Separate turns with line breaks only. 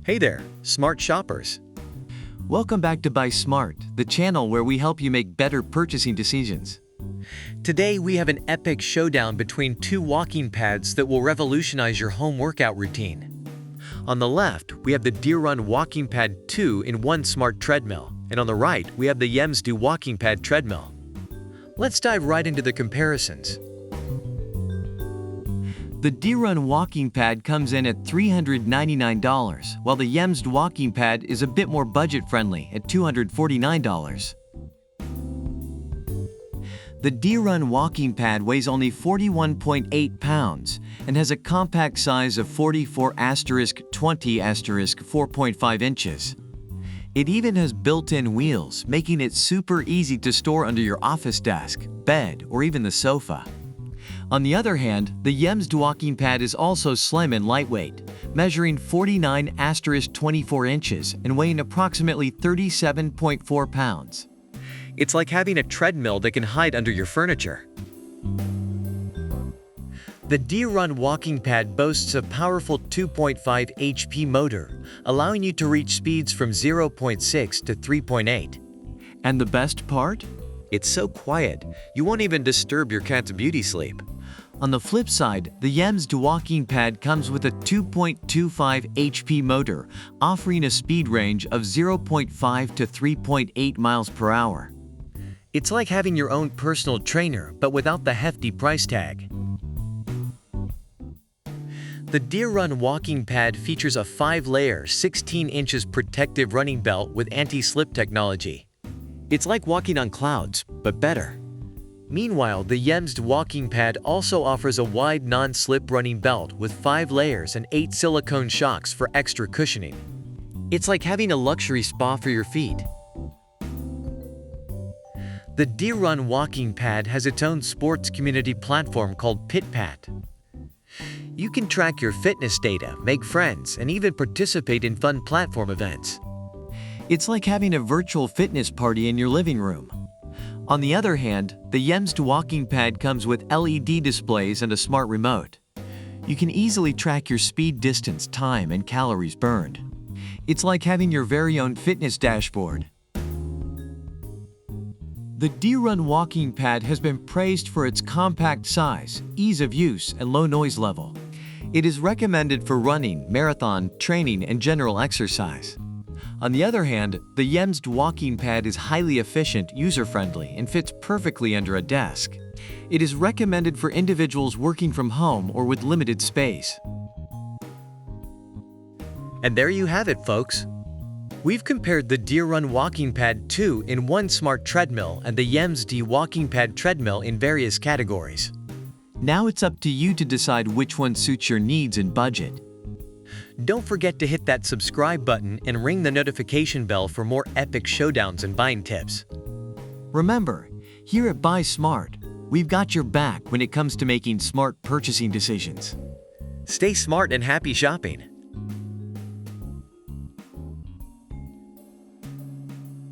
Hey there, smart shoppers.
Welcome back to Buy Smart, the channel where we help you make better purchasing decisions.
Today we have an epic showdown between two walking pads that will revolutionize your home workout routine. On the left, we have the Deer Run Walking Pad 2 in one smart treadmill, and on the right, we have the Yems Do Walking Pad treadmill. Let's dive right into the comparisons.
The Deer Run Walking Pad comes in at $399, while the Yems Do Walking Pad is a bit more budget-friendly at $249. The Deer Run Walking Pad weighs only 41.8 pounds and has a compact size of 44*20*4.5 inches. It even has built-in wheels, making it super easy to store under your office desk, bed, or even the sofa. On the other hand, the Yems Do Walking Pad is also slim and lightweight, measuring 49*24 inches and weighing approximately 37.4 pounds.
It's like having a treadmill that can hide under your furniture. The Deer Run Walking Pad boasts a powerful 2.5 HP motor, allowing you to reach speeds from 0.6 to 3.8.
And the best part?
It's so quiet, you won't even disturb your cat's beauty sleep.
On the flip side, the Yems Do Walking Pad comes with a 2.25 HP motor, offering a speed range of 0.5 to 3.8 miles per hour.
It's like having your own personal trainer, but without the hefty price tag. The Deer Run Walking Pad features a 5-layer, 16 inches protective running belt with anti-slip technology. It's like walking on clouds, but better. Meanwhile, the Yems Do Walking Pad also offers a wide non-slip running belt with 5 layers and 8 silicone shocks for extra cushioning. It's like having a luxury spa for your feet. The Deer Run Walking Pad has its own sports community platform called PitPat. You can track your fitness data, make friends, and even participate in fun platform events.
It's like having a virtual fitness party in your living room. On the other hand, the Yems Do Walking Pad comes with LED displays and a smart remote. You can easily track your speed, distance, time, and calories burned. It's like having your very own fitness dashboard. The Deer Run Walking Pad has been praised for its compact size, ease of use, and low noise level. It is recommended for running, marathon, training, and general exercise. On the other hand, the Yems Do Walking Pad is highly efficient, user-friendly, and fits perfectly under a desk. It is recommended for individuals working from home or with limited space.
And there you have it, folks. We've compared the Deer Run Walking Pad 2 in one smart treadmill and the Yems Do Walking Pad treadmill in various categories.
Now it's up to you to decide which one suits your needs and budget.
Don't forget to hit that subscribe button and ring the notification bell for more epic showdowns and buying tips.
Remember, here at Buy Smart, we've got your back when it comes to making smart purchasing decisions.
Stay smart and happy shopping.